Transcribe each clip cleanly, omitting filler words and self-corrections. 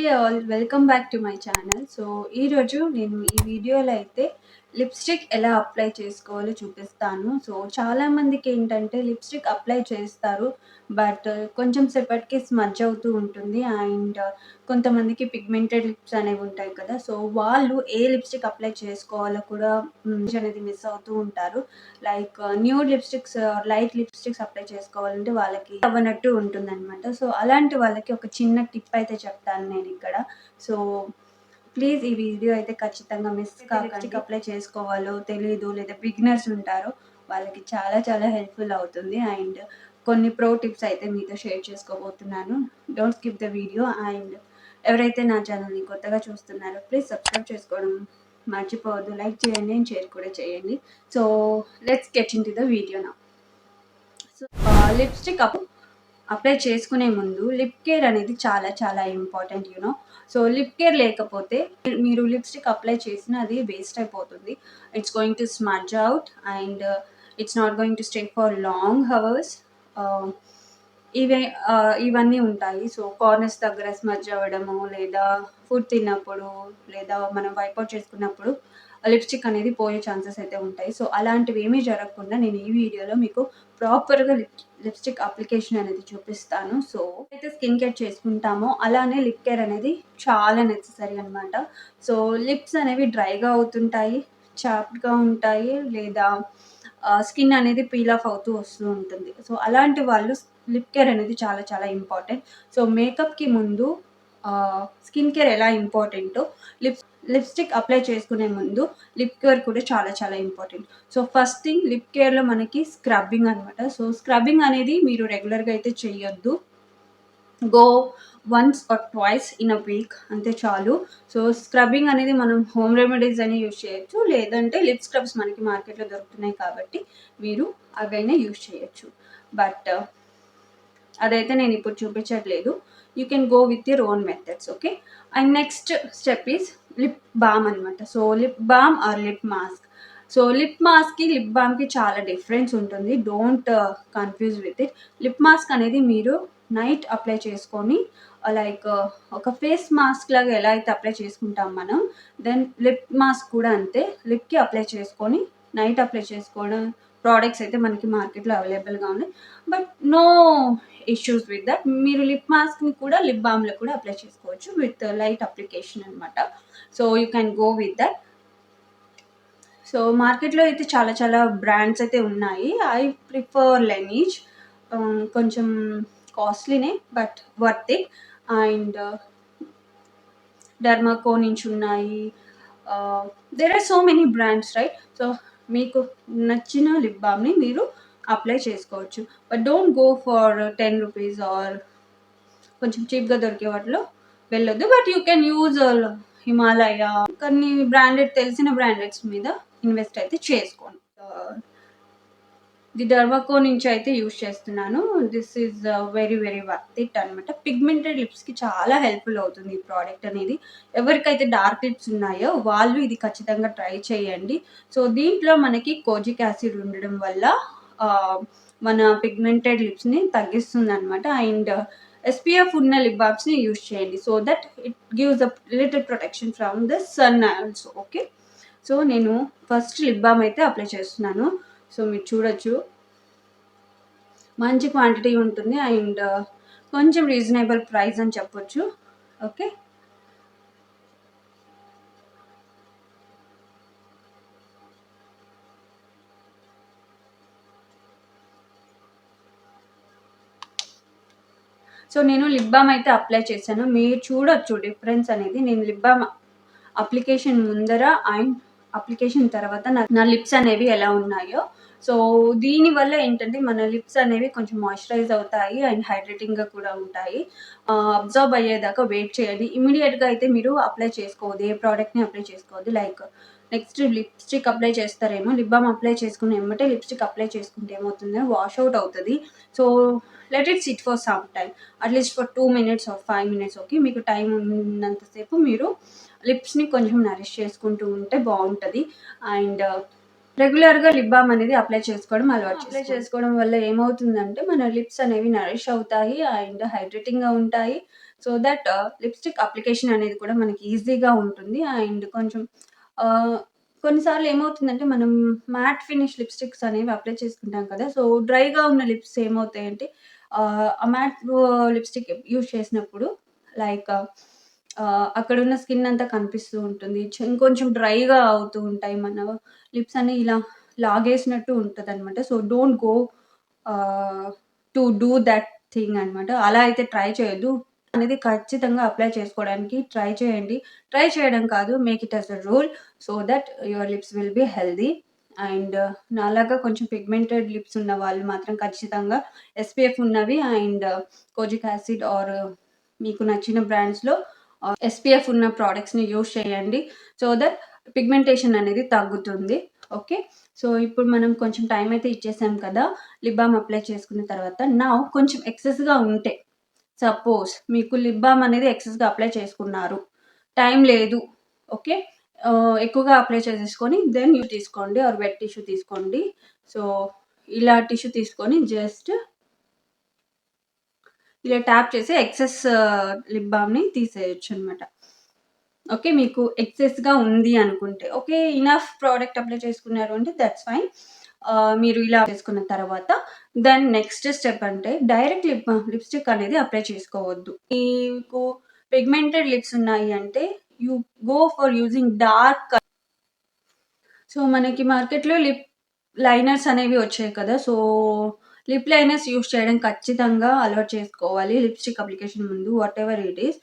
Hey all, welcome back to my channel. So ఈరోజు నేను ఈ వీడియోలో అయితే లిప్స్టిక్ ఎలా అప్లై చేసుకోవాలో చూపిస్తాను. సో చాలామందికి ఏంటంటే లిప్స్టిక్ అప్లై చేస్తారు, బట్ కొంచెం సేపటికి స్మడ్జ్ అవుతూ ఉంటుంది. అండ్ కొంతమందికి పిగ్మెంటెడ్ లిప్స్ అనేవి ఉంటాయి కదా, సో వాళ్ళు ఏ లిప్స్టిక్ అప్లై చేసుకోవాలో కూడా అనేది మిస్ అవుతూ ఉంటారు. Like nude lipsticks, light lipsticks apply చేసుకోవాలంటే వాళ్ళకి అవ్వనట్టు ఉంటుంది అనమాట. సో అలాంటి వాళ్ళకి ఒక చిన్న టిప్ అయితే చెప్తాను నేను ఇక్కడ. సో ప్లీజ్ ఈ వీడియో అయితే ఖచ్చితంగా మిస్ కాకండి. అప్లై చేసుకోవాలో తెలీదు, లేదా బిగినర్స్ ఉంటారో వాళ్ళకి చాలా చాలా హెల్ప్ఫుల్ అవుతుంది. అండ్ కొన్ని ప్రో టిప్స్ అయితే మీతో షేర్ చేసుకోబోతున్నాను. Don't skip the video. And ఎవరైతే నా ఛానల్ని కొత్తగా చూస్తున్నారో ప్లీజ్ సబ్స్క్రైబ్ చేసుకోవడం మర్చిపోవద్దు. లైక్ చేయండి అండ్ షేర్ కూడా చేయండి. So let's get in to the video నా. సో లిప్స్టిక్ అప్లై చేసుకునే ముందు లిప్ కేర్ అనేది చాలా చాలా important, you know. So lip care లేకపోతే మీరు లిప్స్టిక్ అప్లై చేసిన అది వేస్ట్ అయిపోతుంది. It's going to smudge out and it's not going to stay for long hours. ఇవన్నీ ఉంటాయి. సో కార్నర్స్ దగ్గర స్మడ్జ్ అవ్వడము, లేదా ఫుడ్ తిన్నప్పుడు, లేదా మనం వైపౌట్ చేసుకున్నప్పుడు లిప్స్టిక్ అనేది పోయే ఛాన్సెస్ అయితే ఉంటాయి. సో అలాంటివి ఏమీ జరగకుండా నేను ఈ వీడియోలో మీకు ప్రాపర్గా లిప్స్టిక్ అప్లికేషన్ అనేది చూపిస్తాను. సో అయితే స్కిన్ కేర్ చేసుకుంటామో అలానే లిప్ కేర్ అనేది చాలా నెసెసరీ అనమాట. సో లిప్స్ అనేవి డ్రైగా అవుతుంటాయి, చాప్డ్గా ఉంటాయి, లేదా స్కిన్ అనేది పీల్ ఆఫ్ అవుతూ వస్తూ ఉంటుంది. సో అలాంటి వాళ్ళు లిప్ కేర్ అనేది చాలా చాలా ఇంపార్టెంట్. సో మేకప్కి ముందు స్కిన్ కేర్ ఎలా ఇంపార్టెంటో లిప్స్టిక్ అప్లై చేసుకునే ముందు లిప్ కేర్ కూడా చాలా చాలా important. So first thing lip కేర్లో మనకి స్క్రబ్బింగ్ అనమాట. సో స్క్రబ్బింగ్ అనేది మీరు రెగ్యులర్గా అయితే చేయొద్దు. Go once or twice in a week అంతే చాలు. సో స్క్రబ్బింగ్ అనేది మనం హోమ్ రెమెడీస్ అని యూజ్ చేయొచ్చు, లేదంటే లిప్ స్క్రబ్స్ మనకి మార్కెట్లో దొరుకుతున్నాయి కాబట్టి మీరు అవైనా యూజ్ చేయొచ్చు. బట్ అదైతే నేను ఇప్పుడు చూపించట్లేదు. You can go with your own methods, okay. And next step is lip balm అనమాట. So lip balm or lip mask. So lip మాస్క్కి లిప్ బామ్కి చాలా డిఫరెన్స్ ఉంటుంది. Don't confuse with it. Lip mask అనేది మీరు నైట్ అప్లై చేసుకొని, like ఒక face mask లాగా ఎలా అయితే అప్లై చేసుకుంటాం మనం, దెన్ లిప్ మాస్క్ కూడా అంతే. లిప్కి అప్లై చేసుకొని నైట్ అప్లై చేసుకోవడం ప్రోడక్ట్స్ అయితే మనకి మార్కెట్లో అవైలబుల్గా ఉన్నాయి. But no issues with that. మీరు లిప్ మాస్క్ని కూడా లిప్ బామ్లో కూడా అప్లై చేసుకోవచ్చు విత్ లైట్ అప్లికేషన్ అనమాట. So you can go with that. So మార్కెట్లో అయితే చాలా చాలా బ్రాండ్స్ అయితే ఉన్నాయి. I prefer Laneige. కొంచెం కాస్ట్లీనే but worth it. And Dermaco నుంచి ఉన్నాయి. There are so many brands, right? So మీకు నచ్చిన లిప్ బామ్ని మీరు అప్లై చేసుకోవచ్చు. But don't go for 10 rupees or కొంచెం చీప్గా దొరికే వాటిలో వెళ్ళొద్దు. But you can use Himalaya, కొన్ని బ్రాండెడ్ తెలిసిన బ్రాండెడ్స్ మీద ఇన్వెస్ట్ అయితే చేసుకోండి. ది డర్మాకో నుంచి అయితే యూజ్ చేస్తున్నాను. This is very very worth it అనమాట. పిగ్మెంటెడ్ లిప్స్కి చాలా హెల్ప్ఫుల్ అవుతుంది ఈ ప్రోడక్ట్ అనేది. ఎవరికైతే డార్క్ లిప్స్ ఉన్నాయో వాళ్ళు ఇది ఖచ్చితంగా ట్రై చేయండి. సో దీంట్లో మనకి కోజిక్ యాసిడ్ ఉండడం వల్ల మన పిగ్మెంటెడ్ లిప్స్ని తగ్గిస్తుంది అనమాట. అండ్ SPF ఉన్న లిప్ బామ్స్ని యూజ్ చేయండి, so that it gives a little protection from the son also, okay. So నేను ఫస్ట్ లిప్ బామ్ అయితే అప్లై చేస్తున్నాను. సో మీరు చూడొచ్చు, మంచి క్వాంటిటీ ఉంటుంది అండ్ కొంచెం రీజనబుల్ ప్రైస్ అని చెప్పొచ్చు, ఓకే. సో నేను లిప్ బామ్ అయితే అప్లై చేశాను. మీరు చూడొచ్చు డిఫరెన్స్ అనేది. నేను లిప్ బామ్ అప్లికేషన్ ముందర అండ్ అప్లికేషన్ తర్వాత నా లిప్స్ అనేవి ఎలా ఉన్నాయో. సో దీనివల్ల ఏంటంటే మన లిప్స్ అనేవి కొంచెం మాయిశ్చరైజ్ అవుతాయి అండ్ హైడ్రేటింగ్గా కూడా ఉంటాయి. అబ్జర్వ్ అయ్యేదాకా వెయిట్ చేయండి. ఇమీడియట్గా అయితే మీరు అప్లై చేసుకోవద్దు, ఏ ప్రోడక్ట్ని అప్లై చేసుకోవద్దు. లైక్ నెక్స్ట్ లిప్స్టిక్ అప్లై చేస్తారేమో, లిప్ బామ్ అప్లై చేసుకుని ఏమంటే లిప్స్టిక్ అప్లై చేసుకుంటే ఏమవుతుందో వాష్ అవుట్ అవుతుంది. So let it SIT for some time, at least for 2 minutes are 5 minutes, okay. మీకు టైం ఉన్నంతసేపు మీరు లిప్స్ని కొంచెం నరిష్ చేసుకుంటూ ఉంటే బాగుంటుంది. అండ్ రెగ్యులర్గా లిప్ బామ్ అనేది అప్లై చేసుకోవడం అలవాటు. అప్లై చేసుకోవడం వల్ల ఏమవుతుందంటే మన లిప్స్ అనేవి నరిష్ అవుతాయి అండ్ హైడ్రేటింగ్గా ఉంటాయి. సో దట్ లిప్‌స్టిక్ అప్లికేషన్ అనేది కూడా మనకి ఈజీగా ఉంటుంది. అండ్ కొంచెం ఆహ్, కొన్నిసార్లు ఏమవుతుందంటే మనం మ్యాట్ ఫినిష్ లిప్‌స్టిక్స్ అనేవి అప్లై చేసుకుంటాం కదా! సో డ్రైగా ఉన్న లిప్స్ ఏమవుతాయంటే ఆ మ్యాట్ లిప్‌స్టిక్ యూజ్ చేసినప్పుడు లైక్ అక్కడున్న స్కిన్ అంతా కనిపిస్తూ ఉంటుంది. ఇంకొంచెం డ్రైగా అవుతూ ఉంటాయి. మన లిప్స్ అన్ని ఇలా లాగేసినట్టు ఉంటదనమాట. సో డోంట్ గో ఆహ్, టు డూ దట్ థింగ్ అనమాట. అలా అయితే ట్రై చేయొద్దు. అనేది ఖచ్చితంగా అప్లై చేసుకోవడానికి ట్రై చేయండి. ట్రై చేయడం కాదు, make it as a rule so that your lips will be healthy. And నాలాగా కొంచెం పిగ్మెంటెడ్ లిప్స్ ఉన్న వాళ్ళు మాత్రం ఖచ్చితంగా ఎస్‌పీఎఫ్ ఉన్నవి అండ్ కోజిక్ యాసిడ్ ఆర్ మీకు నచ్చిన బ్రాండ్స్‌లో ఎస్‌పీఎఫ్ ఉన్న ప్రొడక్ట్స్‌ని యూజ్ చేయండి. సో దట్ పిగ్మెంటేషన్ అనేది తగ్గుతుంది. ఓకే. సో ఇప్పుడు మనం కొంచెం టైం అయితే ఇచ్చేసాం కదా! లిప్ బామ్ అప్లై చేసుకున్న తర్వాత నౌ కొంచెం ఎక్సెస్‌గా ఉంటే సపోజ్ మీకు లిప్ బామ్ అనేది ఎక్సెస్‌గా అప్లై చేసుకున్నారు. టైం లేదు. ఓకే. ఎక్కువగా అప్లై చేసేసుకొని దెన్ తీసుకోండి ఆర్ వెట్ టిష్యూ తీసుకోండి. సో ఇలా టిష్యూ తీసుకొని జస్ట్ ఇలా ట్యాప్ చేసి ఎక్సెస్ లిప్ బామ్‌ని తీసేయొచ్చనమాట. ఓకే. మీకు ఎక్సెస్‌గా ఉంది అనుకుంటే. ఓకే. ఇనఫ్ ప్రొడక్ట్ అప్లై చేసుకున్నారు అంటే దట్స్ ఫైన్. మీరు ఇలా చేసుకున్న తర్వాత దెన్ నెక్స్ట్ స్టెప్ అంటే డైరెక్ట్ లిప్‌స్టిక్ అనేది అప్లై చేసుకోవద్దు. మీకు పిగ్మెంటెడ్ లిప్స్ ఉన్నాయి అంటే you go for using dark so మనకి మార్కెట్‌లో లిప్ లైనర్స్ అనేవి వచ్చాయి కదా! సో లిప్ లైనర్స్ యూజ్ చేయడం ఖచ్చితంగా అలవాటు చేసుకోవాలి. లిప్‌స్టిక్ అప్లికేషన్ ముందు వాటెవర్ ఇట్ ఈస్.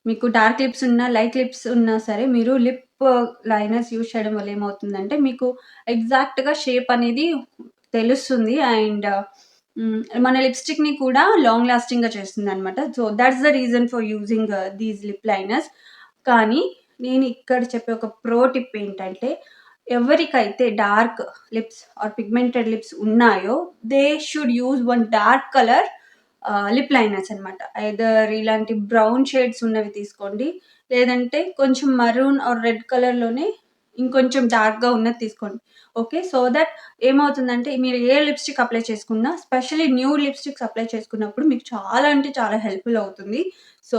మీకు డార్క్ లిప్స్ ఉన్నా, లైట్ లిప్స్ ఉన్నా సరే మీరు లిప్ లైనర్స్ యూజ్ చేయడం వల్ల ఏమవుతుందంటే మీకు ఎగ్జాక్ట్‌గా షేప్ అనేది తెలుస్తుంది. అండ్ మన లిప్‌స్టిక్‌ని కూడా లాంగ్ లాస్టింగ్‌గా చేస్తుందనమాట. So that's the reason for using these lip liners. కానీ నేను ఇక్కడ చెప్పే ఒక ప్రో టిప్ ఏంటంటే ఎవరికైతే dark lips or pigmented lips ఉన్నాయో they should use one dark colour lip liners అనమాట. ఐదర్ ఇలాంటి బ్రౌన్ షేడ్స్ ఉన్నవి తీసుకోండి. లేదంటే కొంచెం మరూన్ ఆర్ రెడ్ కలర్‌లోనే ఇంకొంచెం డార్క్‌గా ఉన్నది తీసుకోండి. ఓకే. సో దట్ ఏమవుతుందంటే మీరు ఏ లిప్‌స్టిక్ అప్లై చేసుకున్నా స్పెషల్లీ న్యూడ్ లిప్‌స్టిక్స్ అప్లై చేసుకున్నప్పుడు మీకు చాలా అంటే చాలా హెల్ప్‌ఫుల్ అవుతుంది. So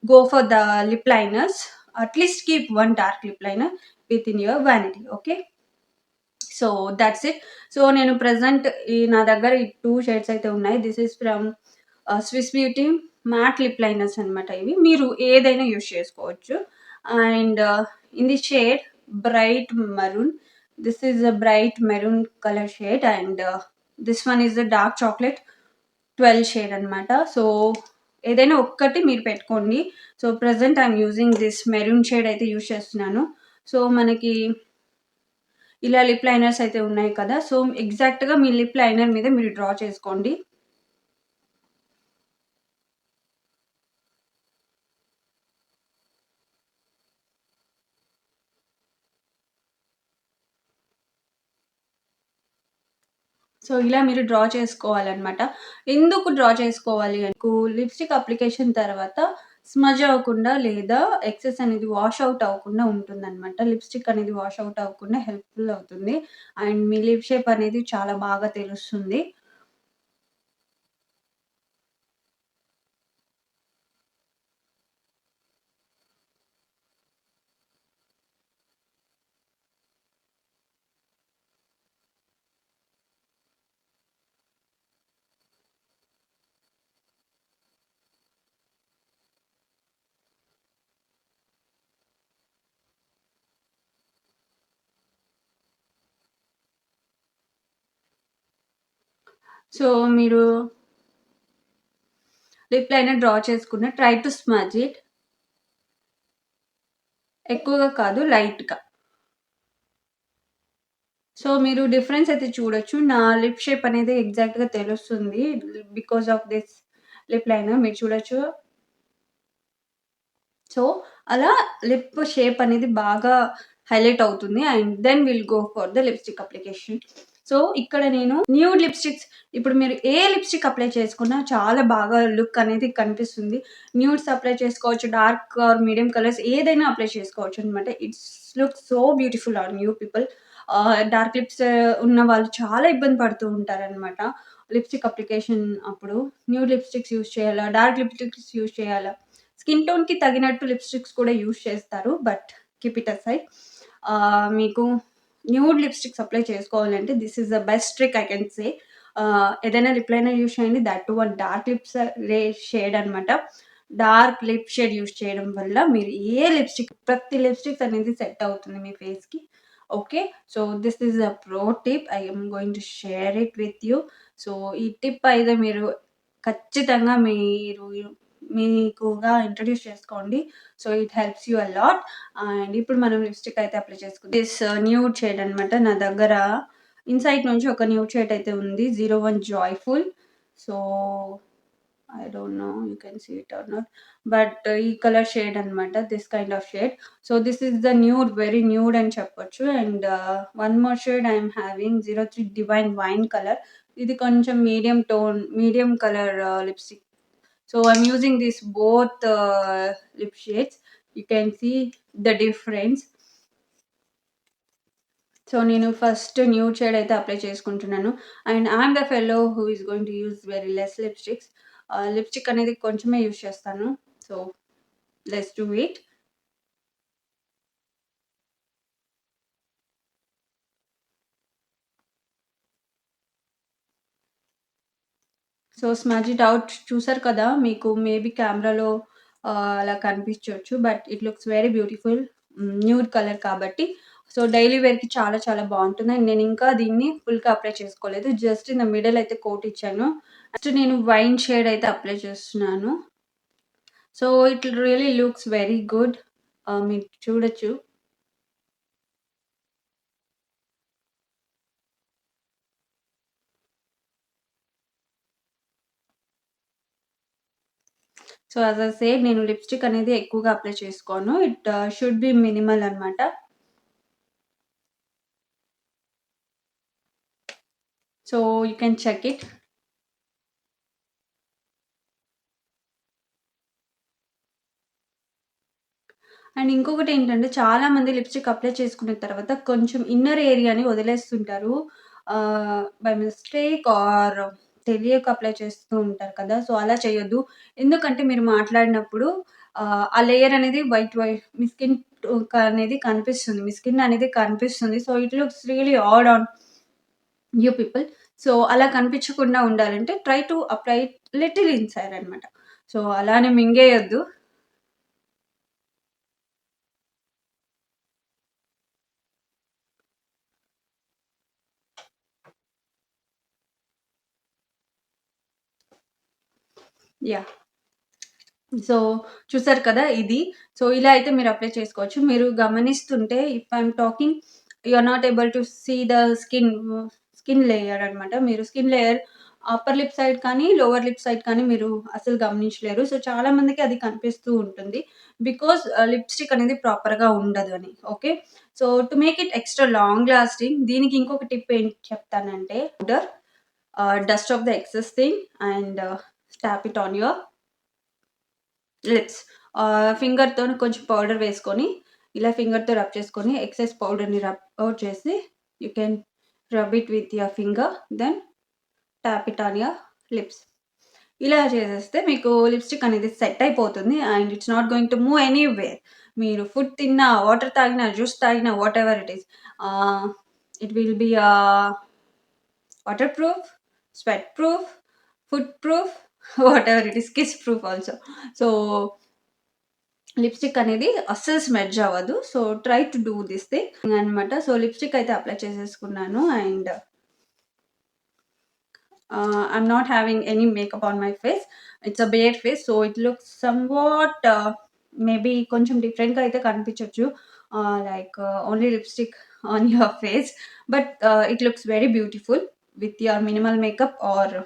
go for the lip liners. At least keep one dark lip liner with in your vanity. Okay. So that's it. So నేను ప్రెజెంట్ నా దగ్గర ఈ 2 షేడ్స్ అయితే ఉన్నాయి. This is from Swiss beauty mat lip liners అనమాట ఇవి. మీరు ఏదైనా యూజ్ చేసుకోవచ్చు. And in the shade bright maroon. This is a bright maroon colour shade and this one is the dark chocolate 12 shade అనమాట. So ఏదైనా ఒక్కటి మీరు పెట్టుకోండి. So present I'm using this maroon shade అయితే యూజ్ చేస్తున్నాను. So మనకి ఇలా lip liners అయితే ఉన్నాయి కదా! సో ఎగ్జాక్ట్‌గా మీ లిప్ లైనర్ మీద మీరు డ్రా చేసుకోండి. సో ఇలా మీరు డ్రా చేసుకోవాలనమాట. ఎందుకు డ్రా చేసుకోవాలి అంటే లిప్‌స్టిక్ అప్లికేషన్ తర్వాత స్మజ్ అవ్వకుండా లేదా ఎక్సెస్ అనేది వాష్ ఔట్ అవ్వకుండా ఉంటుందనమాట. లిప్‌స్టిక్ అనేది వాష్ ఔట్ అవ్వకుండా హెల్ప్‌ఫుల్ అవుతుంది. అండ్ మీ లిప్ షేప్ అనేది చాలా బాగా తెలుస్తుంది. సో మీరు లిప్ లైనర్ డ్రా చేసుకున్న ట్రై టు స్మజ్ ఇట్. ఎక్కువగా కాదు లైట్‌గా. సో మీరు డిఫరెన్స్ అయితే చూడొచ్చు. నా లిప్ షేప్ అనేది ఎగ్జాక్ట్‌గా తెలుస్తుంది. Because of this lip liner మీరు చూడొచ్చు. సో అలా లిప్ షేప్ అనేది బాగా హైలైట్ అవుతుంది. And then will go for the lipstick application. So ఇక్కడ నేను న్యూడ్ లిప్‌స్టిక్స్ ఇప్పుడు మీరు ఏ లిప్‌స్టిక్ అప్లై చేసుకున్నా చాలా బాగా లుక్ అనేది కనిపిస్తుంది. న్యూడ్స్ అప్లై చేసుకోవచ్చు. డార్క్ ఆర్ మీడియం కలర్స్ ఏదైనా అప్లై చేసుకోవచ్చనమాట. It's look so beautiful on you people. Dark lips ఉన్న వాళ్ళు చాలా ఇబ్బంది పడుతూ ఉంటారనమాట. లిప్‌స్టిక్ అప్లికేషన్ అప్పుడు న్యూడ్ లిప్‌స్టిక్స్ యూజ్ చేయాలా? డార్క్ లిప్‌స్టిక్స్ యూజ్ చేయాలా? స్కిన్ టోన్‌కి తగినట్టు లిప్‌స్టిక్స్ కూడా యూజ్ చేస్తారు. But keep it aside. మీకు న్యూడ్ లిప్‌స్టిక్స్ అప్లై చేసుకోవాలంటే this is the best trick I can say. ఏదైనా లిప్ లైనర్ యూజ్ చేయండి. That two one dark lips shade అనమాట. డార్క్ లిప్ షేడ్ యూజ్ చేయడం వల్ల మీరు ఏ లిప్‌స్టిక్ ప్రతి లిప్‌స్టిక్ అనేది సెట్ అవుతుంది మీ ఫేస్‌కి. Okay. So this is a pro tip. I am going to share it with you. So ఈ టిప్ అయితే మీరు ఖచ్చితంగా మీకుగా ఇంట్రొడ్యూస్ చేసుకోండి. So it helps you a lot. And ఇప్పుడు మనం లిప్‌స్టిక్ అయితే అప్లై చేసుకుందాం. దిస్ న్యూడ్ షేడ్ అనమాట. నా దగ్గర ఇన్‌సైట్ నుంచి ఒక న్యూడ్ షేడ్ అయితే ఉంది. 01 joyful. So I don't know you can see it or not, but ఈ కలర్ షేడ్ అనమాట. This kind of shade. So this is the nude, very nude అని చెప్పొచ్చు. And one more shade I'm having 03 divine wine colour. ఇది కొంచెం medium colour lipstick. So I'm using this both lip shades. You can see the difference. So నేను first nude shade అయితే apply చేసుకుంటున్నాను. And I'm the fellow who is going to use very less lipsticks. Lipstick అనేది కొంచెమే use చేస్తాను. So let's do it. So smudge it out. చూసారు కదా, మీకు maybe కెమెరాలో అలా కనిపించొచ్చు. But it looks very beautiful. Nude colour కాబట్టి. సో డైలీ వేర్‌కి చాలా చాలా బావుంటుంది. అండ్ నేను ఇంకా దీన్ని ఫుల్‌గా అప్లై చేసుకోలేదు. జస్ట్ ఇన్ ద మిడిల్ అయితే కోట్ ఇచ్చాను. నెక్స్ట్ నేను వైన్ షేడ్ అయితే అప్లై చేస్తున్నాను. So it really looks very good. మీరు చూడొచ్చు. సో యాస్ ఐ సెడ్, నేను లిప్‌స్టిక్ అనేది ఎక్కువగా అప్లై చేసుకోను. ఇట్ షుడ్ బి మినిమల్ అనమాట. So you can check it. And ఇంకొకటి ఏంటంటే, చాలా మంది లిప్‌స్టిక్ అప్లై చేసుకున్న తర్వాత కొంచెం ఇన్నర్ ఏరియాని వదిలేస్తుంటారు. బై మిస్టేక్ ఆర్ తెలియక అప్లై చేస్తూ ఉంటారు కదా! సో అలా చేయొద్దు. ఎందుకంటే మీరు మాట్లాడినప్పుడు ఆ లేయర్ అనేది మీ స్కిన్ అనేది కనిపిస్తుంది. మీ స్కిన్ అనేది కనిపిస్తుంది. So it looks really add on you people. So అలా కనిపించకుండా ఉండాలంటే try to apply little inside అనమాట. సో అలానే మింగేయొద్దు. యాహ్! సో చూసారు కదా ఇది. సో ఇలా అయితే మీరు అప్లై చేసుకోవచ్చు. మీరు గమనిస్తుంటే if I'm talking, you are not able to see the skin layer అనమాట. మీరు skin layer upper lip side కానీ, లోవర్ లిప్ సైడ్ కానీ మీరు అసలు గమనించలేరు. సో చాలా మందికి అది కనిపిస్తూ ఉంటుంది. బికాజ్ లిప్‌స్టిక్ అనేది ప్రాపర్‌గా ఉండదు అని. Okay. So to make it extra long lasting, దీనికి ఇంకొక టిప్ ఏంటి చెప్తానంటే, powder dust off the excess thing and top it on your lips. ఫింగర్‌తోని కొంచెం పౌడర్ వేసుకొని, ఇలా ఫింగర్‌తో రబ్ చేసుకొని, ఎక్సెస్ పౌడర్‌ని రబ్ ఔట్ చేసి, you can rub it with your finger. Then top it on your lips. ఇలా చేసేస్తే మీకు లిప్‌స్టిక్ అనేది సెట్ అయిపోతుంది. And it's not going to move anywhere. మీరు ఫుడ్ తిన్నా, వాటర్ తాగినా, జ్యూస్ తాగినా, whatever it is. It will be water proof, sweat proof, food proof, whatever it is, kiss proof also. So lipstick అనేది అస్సలు smudge అవ్వదు. So try to do this thing అనమాట. So lipstick అయితే apply చేసేసుకున్నాను. And I'm not having any makeup on my face. It's a bare face. So it looks somewhat maybe కొంచెం డిఫరెంట్‌గా అయితే కనిపించొచ్చు. Like only lipstick on your face. But it looks very beautiful with your minimal makeup are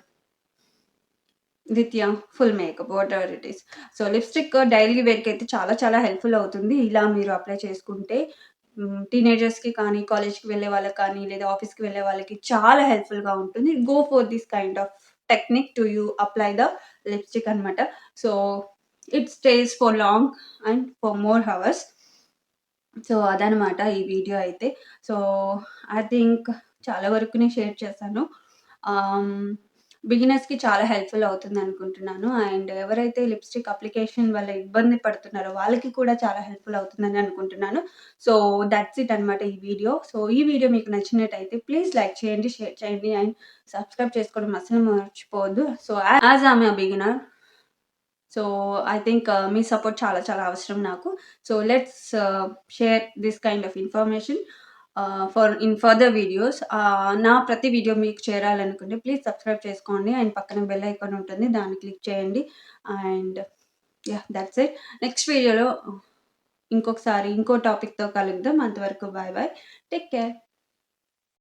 with full makeup whatever it is. So lipstick daily వేర్‌కి అయితే చాలా చాలా helpful అవుతుంది. ఇలా మీరు అప్లై చేసుకుంటే టీనేజర్స్‌కి కానీ, కాలేజ్‌కి వెళ్ళే వాళ్ళకి కానీ, లేదా ఆఫీస్‌కి వెళ్ళే వాళ్ళకి చాలా హెల్ప్‌ఫుల్‌గా ఉంటుంది. Go for this kind of technique to you apply the lipstick అనమాట. So it stays for long and for more hours. So అదనమాట ఈ వీడియో అయితే. సో ఐ థింక్ చాలా వరకు నేను షేర్ చేశాను. ఆహ్, బిగినర్స్‌కి చాలా హెల్ప్‌ఫుల్ అవుతుందనుకుంటున్నాను. అండ్ ఎవరైతే లిప్‌స్టిక్ అప్లికేషన్ వల్ల ఇబ్బంది పడుతున్నారో వాళ్ళకి కూడా చాలా హెల్ప్‌ఫుల్ అవుతుందని అనుకుంటున్నాను. సో, దట్స్ ఇట్ అనమాట ఈ వీడియో. సో, ఈ వీడియో మీకు నచ్చినట్టయితే ప్లీజ్ లైక్ చేయండి, షేర్ చేయండి అండ్ సబ్స్క్రైబ్ చేసుకోవడం అస్సలు మర్చిపోవద్దు. So, as I'm a beginner, so I think me support చాలా చాలా అవసరం నాకు. So let's share this kind of information in further videos. నా ప్రతి వీడియో మీకు చేరాలనుకుంటే ప్లీజ్ సబ్స్క్రైబ్ చేసుకోండి అండ్ పక్కన బెల్ ఐకాన్ ఉంటుంది, దాన్ని క్లిక్ చేయండి. And that's it. నెక్స్ట్ వీడియోలో ఇంకొకసారి ఇంకో టాపిక్తో కలుద్దాం. అంతవరకు బాయ్ బాయ్, టేక్ కేర్.